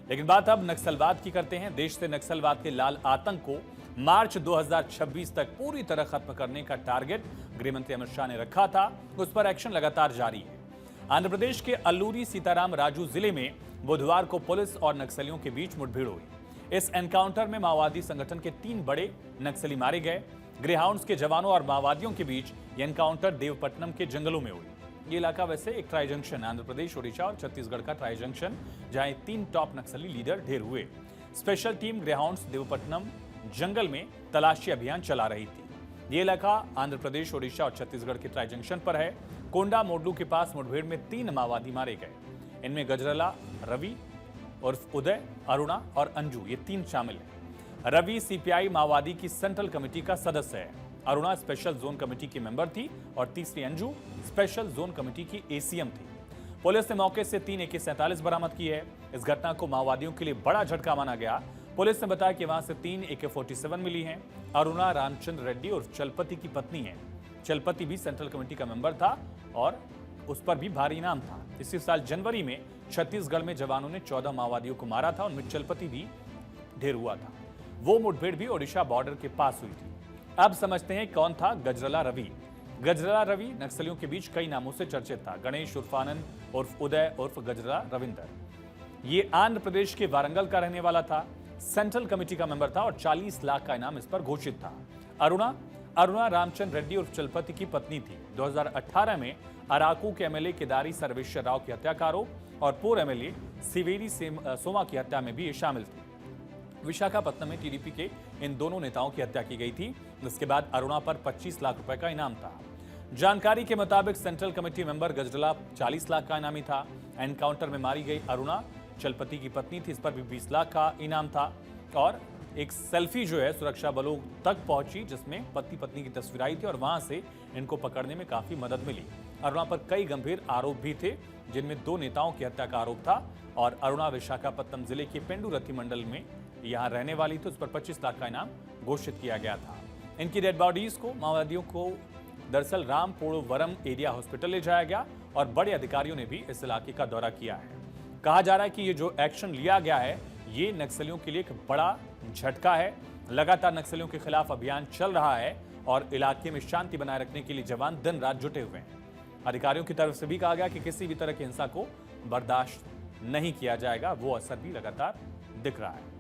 लेकिन बात अब नक्सलवाद की करते हैं। देश से नक्सलवाद के लाल आतंक को मार्च 2026 तक पूरी तरह खत्म करने का टारगेट गृहमंत्री अमित शाह ने रखा था। उस पर एक्शन लगातार जारी है। आंध्र प्रदेश के अल्लूरी सीताराम राजू जिले में बुधवार को पुलिस और नक्सलियों के बीच मुठभेड़ हुई। इस एनकाउंटर में माओवादी संगठन के 3 बड़े नक्सली मारे गए। ग्रेहाउंड्स के जवानों और माओवादियों के बीच यह एनकाउंटर देवपट्टनम के जंगलों में हुई। ये इलाका वैसे एक ट्राई जंक्शन, आंध्र प्रदेश, ओडिशा और छत्तीसगढ़ का ट्राई जंक्शन, जहां 3 टॉप नक्सली लीडर ढेर हुए। स्पेशल टीम ग्रेहाउंड्स देवपट्टनम जंगल में तलाशी अभियान चला रही थी। ये इलाका आंध्र प्रदेश, ओडिशा और छत्तीसगढ़ के ट्राई जंक्शन पर है। कोंडा मोडलू के पास मुठभेड़ में 3 माओवादी मारे गए। इनमें गजरला रवि उर्फ उदय, अरुणा और अंजू, ये 3 शामिल हैं। रवि सीपीआई माओवादी की सेंट्रल कमेटी का सदस्य है। अरुणा स्पेशल जोन कमेटी की मेंबर थी और तीसरी अंजू स्पेशल जोन कमेटी की एसीएम थी। पुलिस ने मौके से 3 AK-47 बरामद की है। इस घटना को माओवादियों के लिए बड़ा झटका माना गया। पुलिस ने बताया कि वहां से 3 AK-47 मिली हैं। अरुणा रामचंद्र रेड्डी और चलपति की पत्नी है। चलपति भी सेंट्रल कमेटी का मेंबर था और उस पर भी भारी इनाम था। इसी साल जनवरी में छत्तीसगढ़ में जवानों ने 14 माओवादियों को मारा था। उनमें चलपति भी ढेर हुआ था। वो मुठभेड़ भी ओडिशा बॉर्डर के पास हुई थी। अब समझते हैं कौन था गजरला रवि। गजरला रवि नक्सलियों के बीच कई नामों से चर्चित था। गणेश उर्फ आनंद उर्फ उदय उर्फ गजरला रविंदर। ये आंध्र प्रदेश के वारंगल का रहने वाला था। सेंट्रल कमेटी का मेंबर था और 40 लाख का इनाम इस पर घोषित था। अरुणा रामचंद्र रेड्डी उर्फ चलपति की पत्नी थी। 2018 में अराकू के एमएलए केदारी सर्वेश्वर राव की हत्या का आरोप और पूर्व एमएलए सिवेरी सोमा की हत्या में भी ये शामिल थे। विशाखापत्तनम में टीडीपी के इन दोनों नेताओं की हत्या की गई थी। इसके बाद अरुणा पर 25 लाख रुपए का इनाम था। जानकारी के मुताबिक सेंट्रल कमेटी मेंबर गजरला 40 लाख का इनामी था। एनकाउंटर में मारी गई अरुणा चलपति की पत्नी थी। इस पर भी 20 लाख का इनाम था और एक सेल्फी जो है सुरक्षा बलों तक पहुंची, जिसमें पति पत्नी की तस्वीर आई थी और वहां से इनको पकड़ने में काफी मदद मिली। अरुणा पर कई गंभीर आरोप भी थे, जिनमें 2 नेताओं की हत्या का आरोप था और अरुणा विशाखापत्तनम जिले के पेंडुरथी मंडल में यहां रहने वाली थी। उस पर 25 लाख का इनाम घोषित किया गया था। इनकी डेड बॉडीज को माओवादियों को दरअसल रामपोड़ोवरम एरिया हॉस्पिटल ले जाया गया और बड़े अधिकारियों ने भी इस इलाके का दौरा किया है। कहा जा रहा है कि ये जो एक्शन लिया गया है ये नक्सलियों के लिए एक बड़ा झटका है। लगातार नक्सलियों के खिलाफ अभियान चल रहा है और इलाके में शांति बनाए रखने के लिए जवान दिन रात जुटे हुए हैं। अधिकारियों की तरफ से भी कहा गया कि किसी भी तरह की हिंसा को बर्दाश्त नहीं किया जाएगा। वो असर भी लगातार दिख रहा है।